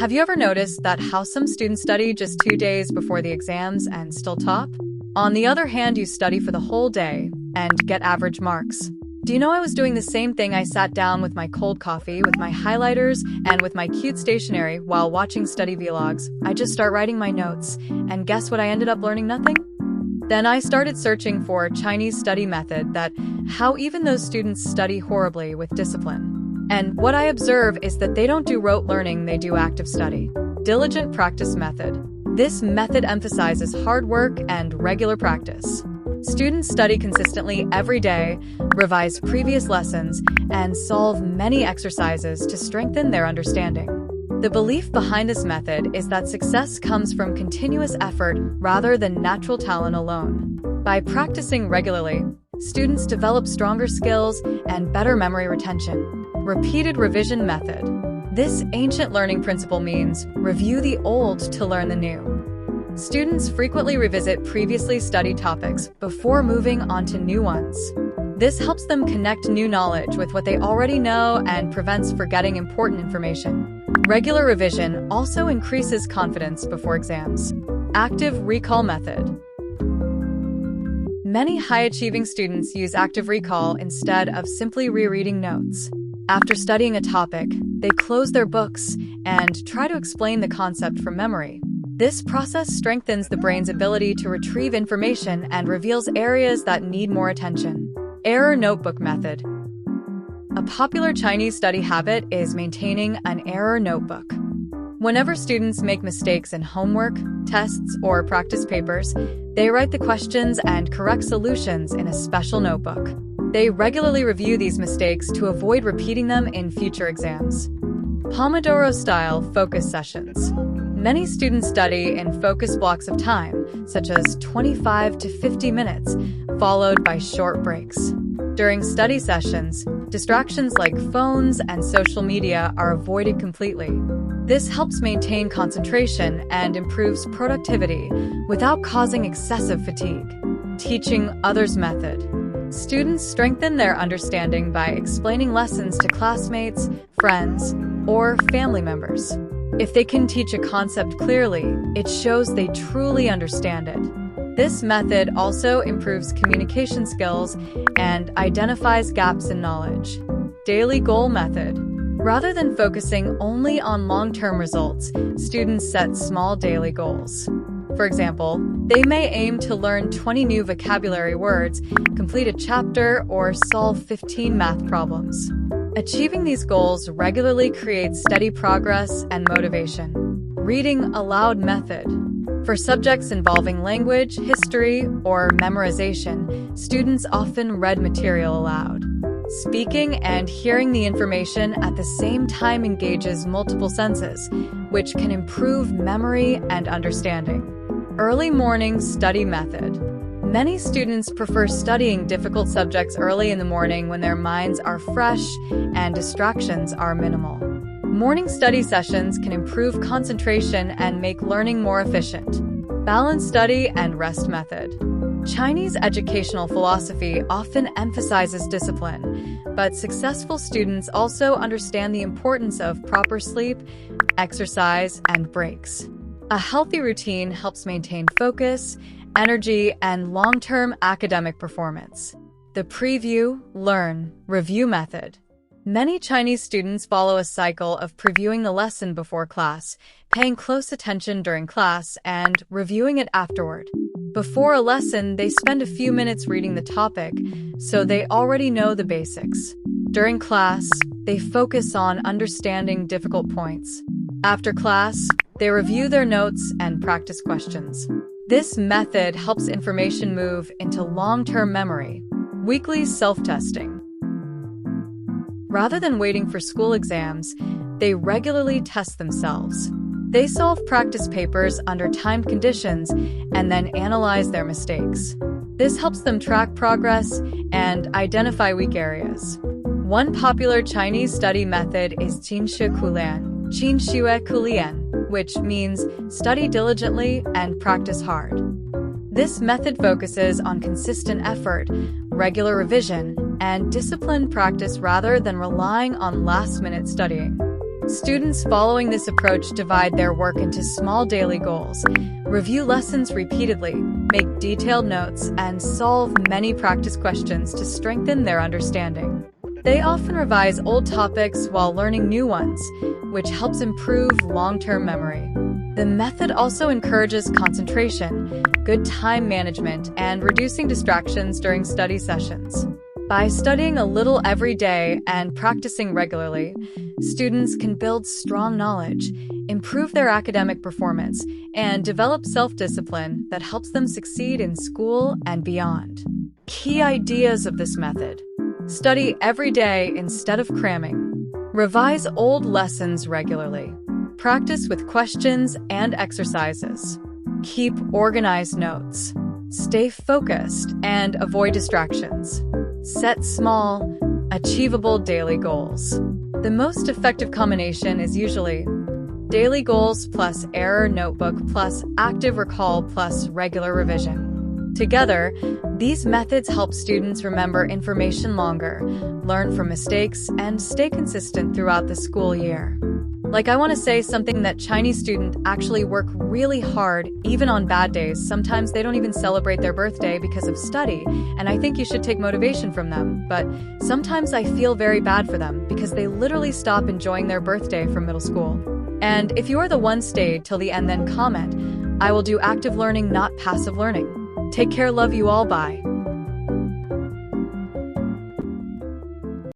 Have you ever noticed that how some students study just 2 days before the exams and still top? On the other hand, you study for the whole day and get average marks. Do you know I was doing the same thing? I sat down with my cold coffee, with my highlighters, and with my cute stationery while watching study vlogs. I just start writing my notes, and guess what? I ended up learning nothing? Then I started searching for Chinese study method, that how even those students study horribly with discipline. And what I observe is that they don't do rote learning, they do active study. Diligent practice method. This method emphasizes hard work and regular practice. Students study consistently every day, revise previous lessons, and solve many exercises to strengthen their understanding. The belief behind this method is that success comes from continuous effort rather than natural talent alone. By practicing regularly, students develop stronger skills and better memory retention. Repeated revision method. This ancient learning principle means review the old to learn the new. Students frequently revisit previously studied topics before moving on to new ones. This helps them connect new knowledge with what they already know and prevents forgetting important information. Regular revision also increases confidence before exams. Active recall method. Many high-achieving students use active recall instead of simply rereading notes. After studying a topic, they close their books and try to explain the concept from memory. This process strengthens the brain's ability to retrieve information and reveals areas that need more attention. Error notebook method. A popular Chinese study habit is maintaining an error notebook. Whenever students make mistakes in homework, tests, or practice papers, they write the questions and correct solutions in a special notebook. They regularly review these mistakes to avoid repeating them in future exams. Pomodoro-style focus sessions. Many students study in focus blocks of time, such as 25 to 50 minutes, followed by short breaks. During study sessions, distractions like phones and social media are avoided completely. This helps maintain concentration and improves productivity without causing excessive fatigue. Teaching others method. Students strengthen their understanding by explaining lessons to classmates, friends, or family members. If they can teach a concept clearly, it shows they truly understand it. This method also improves communication skills and identifies gaps in knowledge. Daily goal method. Rather than focusing only on long-term results, students set small daily goals. For example, they may aim to learn 20 new vocabulary words, complete a chapter, or solve 15 math problems. Achieving these goals regularly creates steady progress and motivation. Reading aloud method. For subjects involving language, history, or memorization, students often read material aloud. Speaking and hearing the information at the same time engages multiple senses, which can improve memory and understanding. Early morning study method. Many students prefer studying difficult subjects early in the morning when their minds are fresh and distractions are minimal. Morning study sessions can improve concentration and make learning more efficient. Balanced study and rest method. Chinese educational philosophy often emphasizes discipline, but successful students also understand the importance of proper sleep, exercise, and breaks. A healthy routine helps maintain focus, energy, and long-term academic performance. The preview, learn, review method. Many Chinese students follow a cycle of previewing the lesson before class, paying close attention during class, and reviewing it afterward. Before a lesson, they spend a few minutes reading the topic, so they already know the basics. During class, they focus on understanding difficult points. After class, they review their notes and practice questions. This method helps information move into long-term memory. Weekly self-testing. Rather than waiting for school exams, they regularly test themselves. They solve practice papers under timed conditions and then analyze their mistakes. This helps them track progress and identify weak areas. One popular Chinese study method is 勤学苦练, which means study diligently and practice hard. This method focuses on consistent effort, regular revision, and disciplined practice rather than relying on last-minute studying. Students following this approach divide their work into small daily goals, review lessons repeatedly, make detailed notes, and solve many practice questions to strengthen their understanding. They often revise old topics while learning new ones, which helps improve long-term memory. The method also encourages concentration, good time management, and reducing distractions during study sessions. By studying a little every day and practicing regularly, students can build strong knowledge, improve their academic performance, and develop self-discipline that helps them succeed in school and beyond. Key ideas of this method: study every day instead of cramming. Revise old lessons regularly. Practice with questions and exercises. Keep organized notes. Stay focused and avoid distractions. Set small, achievable daily goals. The most effective combination is usually daily goals plus error notebook plus active recall plus regular revision. Together, these methods help students remember information longer, learn from mistakes, and stay consistent throughout the school year. I want to say something that Chinese students actually work really hard, even on bad days. Sometimes they don't even celebrate their birthday because of study, and I think you should take motivation from them. But sometimes I feel very bad for them because they literally stop enjoying their birthday from middle school. And if you are the one stayed till the end, then comment. I will do active learning, not passive learning. Take care, love you all, bye.